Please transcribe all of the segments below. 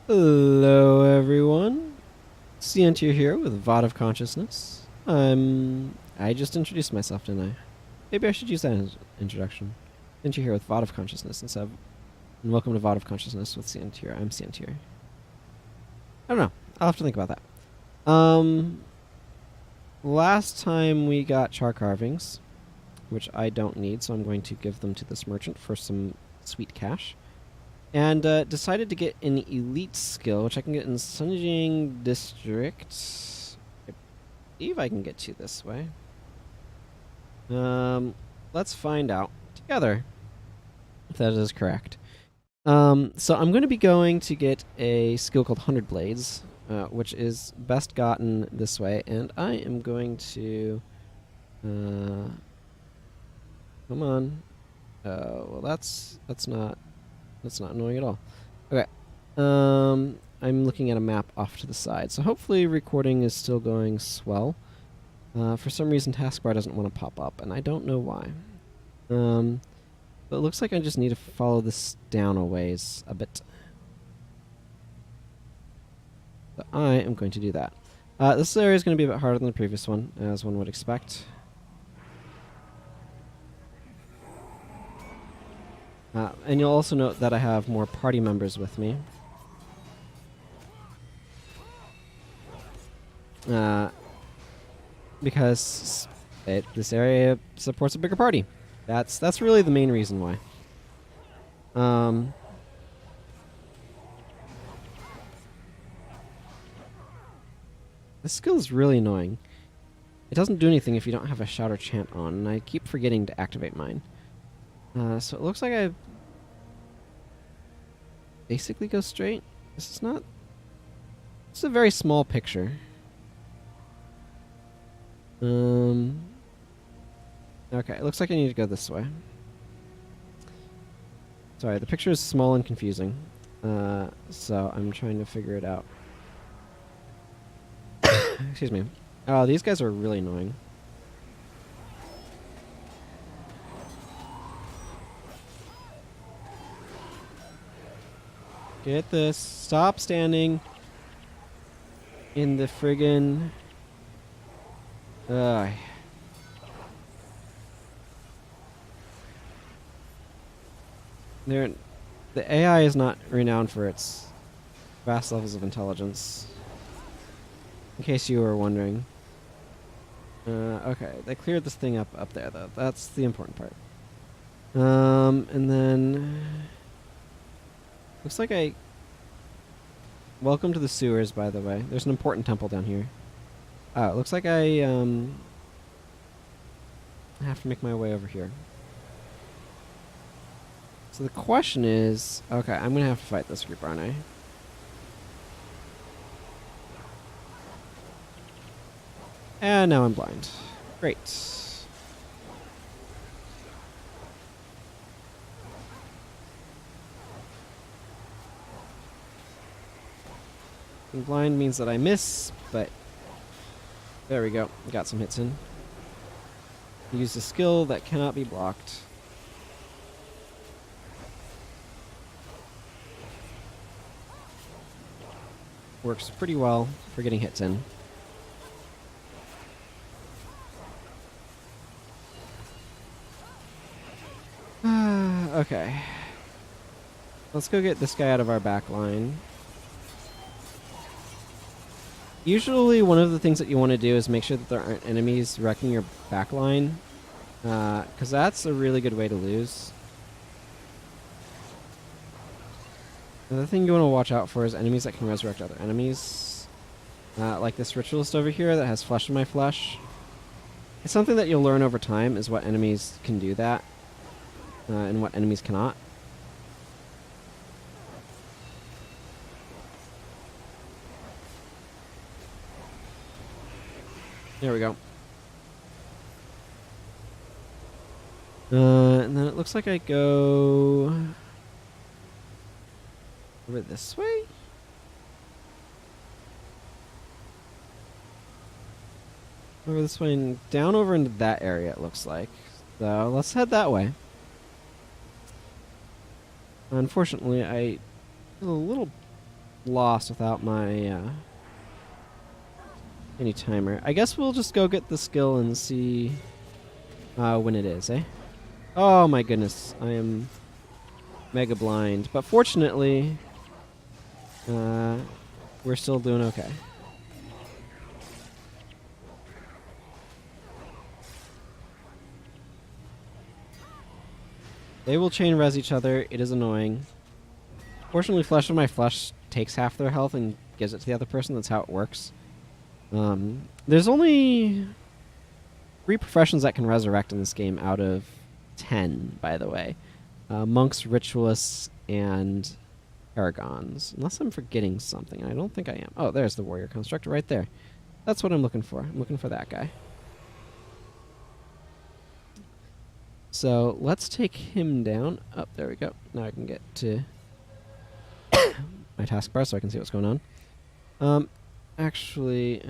Hello, everyone. Sientir here with VOD of Consciousness. I just introduced myself, didn't I? Maybe I should use that as introduction. Sientir here with VOD of Consciousness instead of... And welcome to VOD of Consciousness with Sientir. I'm Sientir. I don't know. I'll have to think about that. Last time we got char carvings, which I don't need, so I'm going to give them to this merchant for some sweet cash. And decided to get an elite skill, which I can get in Sunjing District. I believe I can get to this way. Let's find out together if that is correct. So I'm going to be going to get a skill called 100 Blades, which is best gotten this way, and I am going to... come on. Well, that's not annoying at all. Okay. I'm looking at a map off to the side, so hopefully recording is still going swell. For some reason, taskbar doesn't want to pop up, and I don't know why. But it looks like I just need to follow this down a ways a bit. So I am going to do that. This area is going to be a bit harder than the previous one, as one would expect. And you'll also note that I have more party members with me. Because this area supports a bigger party. That's really the main reason why. This skill is really annoying. It doesn't do anything if you don't have a shout or chant on, and I keep forgetting to activate mine. So it looks like I basically go straight. This is not... It's a very small picture. Okay, it looks like I need to go this way. Sorry, the picture is small and confusing. So I'm trying to figure it out. Excuse me. Oh, these guys are really annoying. Get this. Stop standing in the friggin... The AI is not renowned for its vast levels of intelligence. In case you were wondering. Okay, they cleared this thing up there, though. That's the important part. And then... Looks like I... Welcome to the sewers, by the way. There's an important temple down here. Oh, it looks like I have to make my way over here. So the question is... Okay, I'm going to have to fight this group, aren't I? And now I'm blind. Great. And blind means that I miss, but... There we go. Got some hits in. Use a skill that cannot be blocked. Works pretty well for getting hits in. Okay. Let's go get this guy out of our back line. Usually one of the things that you want to do is make sure that there aren't enemies wrecking your back line. Because that's a really good way to lose. Another thing you want to watch out for is enemies that can resurrect other enemies. Like this ritualist over here that has flesh in my flesh. It's something that you'll learn over time, is what enemies can do that. And what enemies cannot. There we go. And then it looks like I go... over this way? Over this way and down over into that area, it looks like. So let's head that way. Unfortunately, I feel a little lost without my any timer. I guess we'll just go get the skill and see when it is, eh? Oh my goodness, I am mega blind. But fortunately, we're still doing okay. They will chain res each other. It is annoying. Fortunately, Flesh of My Flesh takes half their health and gives it to the other person. That's how it works. There's only 3 professions that can resurrect in this game out of 10, by the way. Monks, ritualists, and paragons. Unless I'm forgetting something. I don't think I am. Oh, there's the warrior constructor right there. That's what I'm looking for. I'm looking for that guy. So let's take him down. Oh, there we go. Now I can get to my taskbar so I can see what's going on. Actually,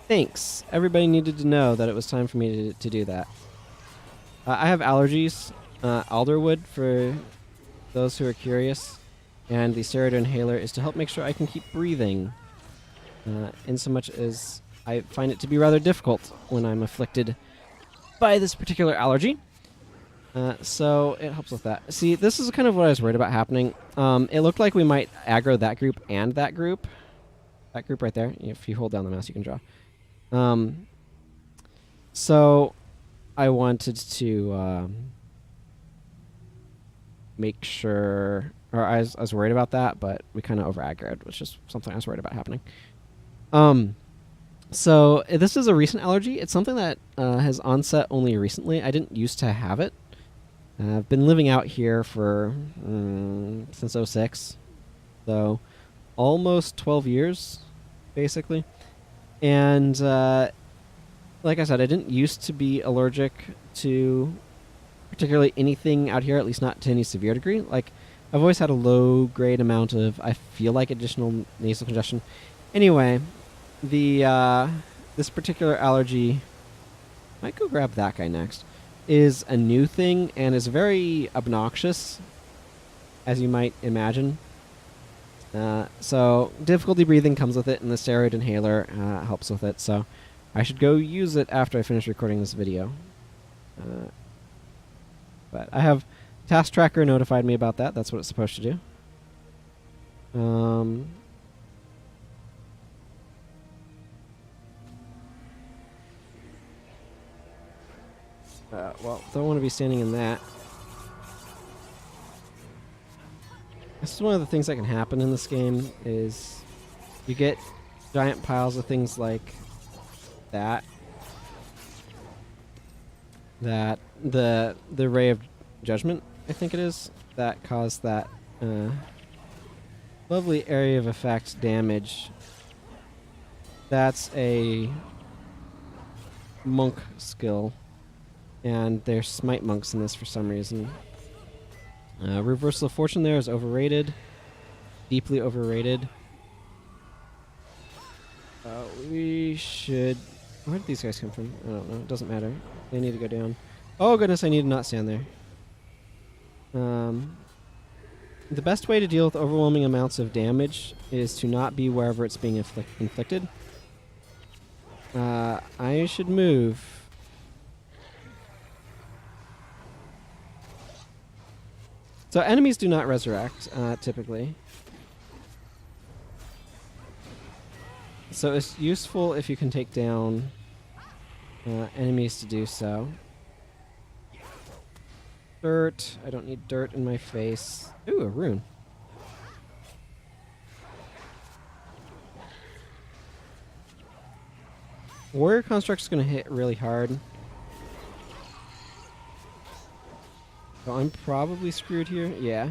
thanks. Everybody needed to know that it was time for me to do that. I have allergies. Alderwood, for those who are curious. And the steroid inhaler is to help make sure I can keep breathing. In so much as I find it to be rather difficult when I'm afflicted by this particular allergy. So it helps with that. See, this is kind of what I was worried about happening. It looked like we might aggro that group and that group. That group right there. If you hold down the mouse, you can draw. So I wanted to make sure... Or I was worried about that, but we kind of over-aggroed, which is something I was worried about happening. So this is a recent allergy. It's something that has onset only recently. I didn't used to have it. I've been living out here for since '06, so almost 12 years, basically. And like I said, I didn't used to be allergic to particularly anything out here, at least not to any severe degree. Like, I've always had a low-grade amount of, I feel like, additional nasal congestion. Anyway, this particular allergy, might go grab that guy next, is a new thing and is very obnoxious, as you might imagine. So difficulty breathing comes with it, and the steroid inhaler helps with it. So I should go use it after I finish recording this video. But I have Task Tracker notified me about that. That's what it's supposed to do. Well, don't want to be standing in that. This is one of the things that can happen in this game, is you get giant piles of things like that. The Ray of Judgment, I think it is, that caused that lovely area of effect damage. That's a monk skill. And there's smite monks in this for some reason. Reversal of Fortune there is overrated. Deeply overrated. We should... Where did these guys come from? I don't know. It doesn't matter. They need to go down. Oh goodness, I need to not stand there. The best way to deal with overwhelming amounts of damage is to not be wherever it's being inflicted. I should move... So enemies do not resurrect, typically. So it's useful if you can take down enemies to do so. Dirt. I don't need dirt in my face. Ooh, a rune. Warrior Construct's going to hit really hard. So I'm probably screwed here. Yeah.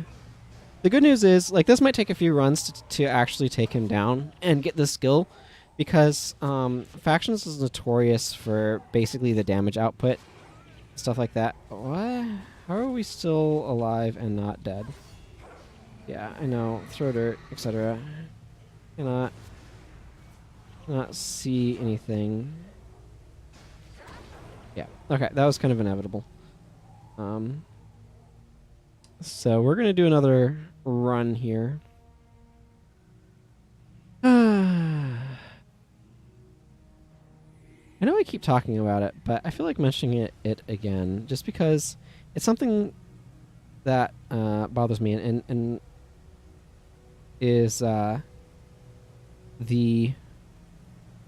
The good news is, like, this might take a few runs to actually take him down and get this skill, because Factions is notorious for basically the damage output, stuff like that. What? How are we still alive and not dead? Yeah, I know. Throw dirt, etc. Cannot see anything. Yeah. Okay, that was kind of inevitable. So we're going to do another run here. I know I keep talking about it, but I feel like mentioning it again, just because it's something that bothers me, and is the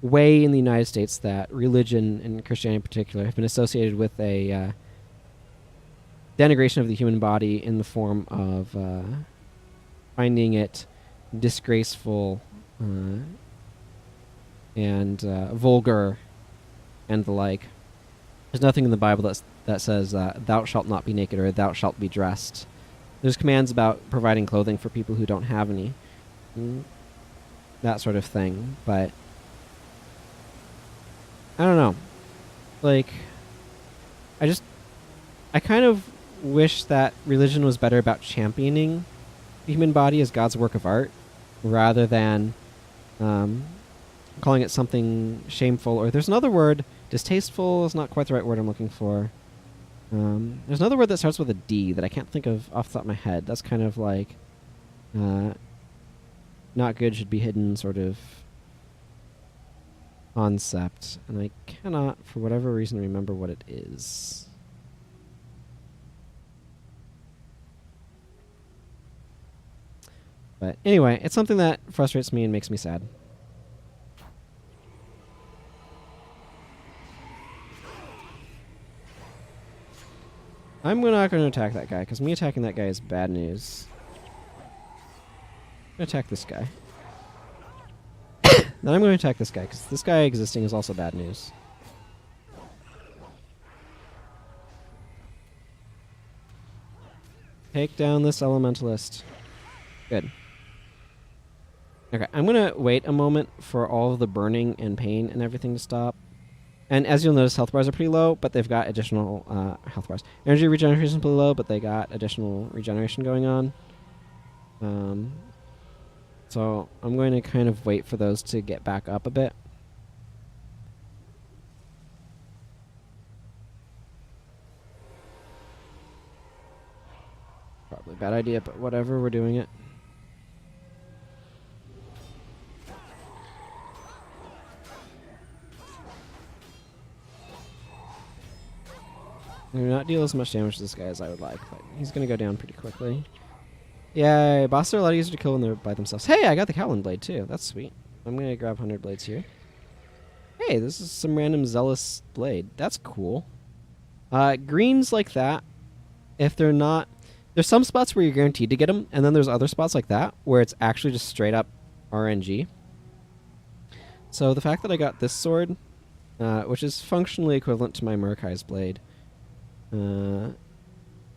way in the United States that religion, and Christianity in particular, have been associated with a denigration of the human body in the form of finding it disgraceful and vulgar and the like. There's nothing in the Bible that says thou shalt not be naked or thou shalt be dressed. There's commands about providing clothing for people who don't have any, that sort of thing. But I don't know. Like, I kind of wish that religion was better about championing the human body as God's work of art, rather than calling it something shameful. Or there's another word, distasteful is not quite the right word I'm looking for. There's another word that starts with a D that I can't think of off the top of my head. That's kind of like not good, should be hidden sort of concept. And I cannot, for whatever reason, remember what it is. But anyway, it's something that frustrates me and makes me sad. I'm not going to attack that guy, because me attacking that guy is bad news. I'm going to attack this guy. Then I'm going to attack this guy, because this guy existing is also bad news. Take down this elementalist. Good. Okay, I'm going to wait a moment for all of the burning and pain and everything to stop. And as you'll notice, health bars are pretty low, but they've got additional health bars. Energy regeneration is pretty low, but they got additional regeneration going on. So I'm going to kind of wait for those to get back up a bit. Probably a bad idea, but whatever, we're doing it. I'm going to not deal as much damage to this guy as I would like, but he's going to go down pretty quickly. Yay, bosses are a lot easier to kill when they're by themselves. Hey, I got the Cowlin Blade too. That's sweet. I'm going to grab 100 blades here. Hey, this is some random Zealous blade. That's cool. Greens like that, if they're not... There's some spots where you're guaranteed to get them, and then there's other spots like that where it's actually just straight up RNG. So the fact that I got this sword, which is functionally equivalent to my Murkai's blade, to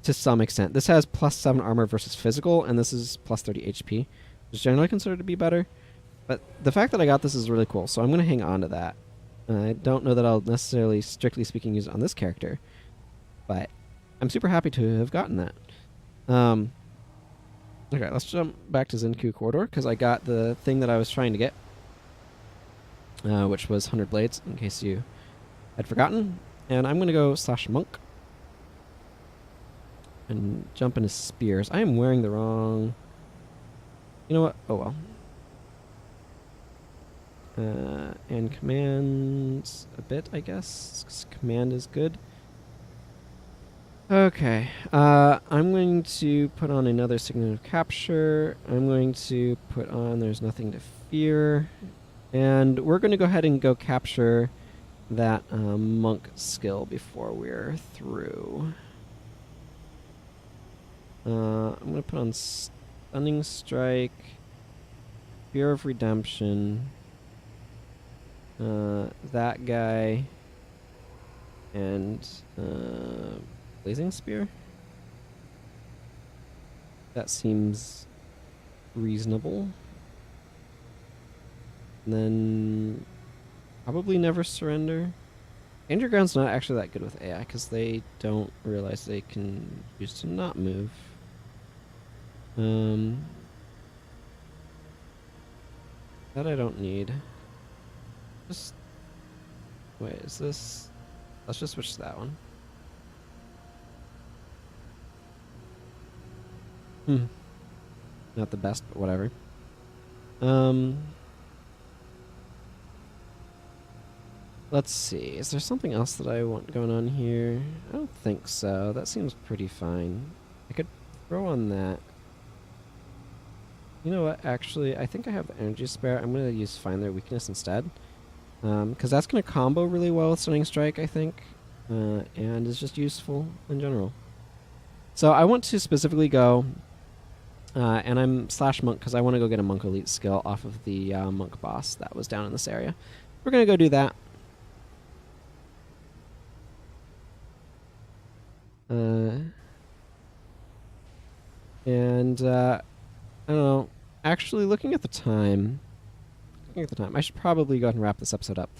some extent. This has plus 7 armor versus physical, and this is plus 30 HP, which is generally considered to be better. But the fact that I got this is really cool, so I'm going to hang on to that. I don't know that I'll necessarily, strictly speaking, use it on this character, but I'm super happy to have gotten that. Okay, let's jump back to Zenku Corridor, because I got the thing that I was trying to get, which was 100 blades, in case you had forgotten. And I'm going to go slash monk and jump into spears. I am wearing the wrong... You know what? Oh well. And commands a bit, I guess. Command is good. Okay. I'm going to put on another Signet of Capture. I'm going to put on There's Nothing to Fear. And we're going to go ahead and go capture that monk skill before we're through. I'm going to put on Stunning Strike, Fear of Redemption, that guy, and Blazing Spear. That seems reasonable. And then probably Never Surrender. Underground's not actually that good with AI because they don't realize they can choose to not move. That I don't need. Just wait, is this? Let's just switch to that one. Not the best, but whatever. Let's see. Is there something else that I want going on here? I don't think so. That seems pretty fine. I could throw on that. You know what? Actually, I think I have the energy spare. I'm going to use Find Their Weakness instead. Because that's going to combo really well with Stunning Strike, I think. And is just useful in general. So I want to specifically go... and I'm /monk because I want to go get a Monk Elite skill off of the Monk boss that was down in this area. We're going to go do that. I don't know. Actually, looking at the time, I should probably go ahead and wrap this episode up.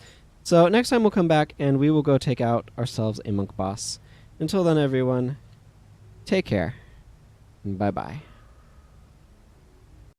So next time we'll come back and we will go take out ourselves a monk boss. Until then, everyone, take care. And bye-bye.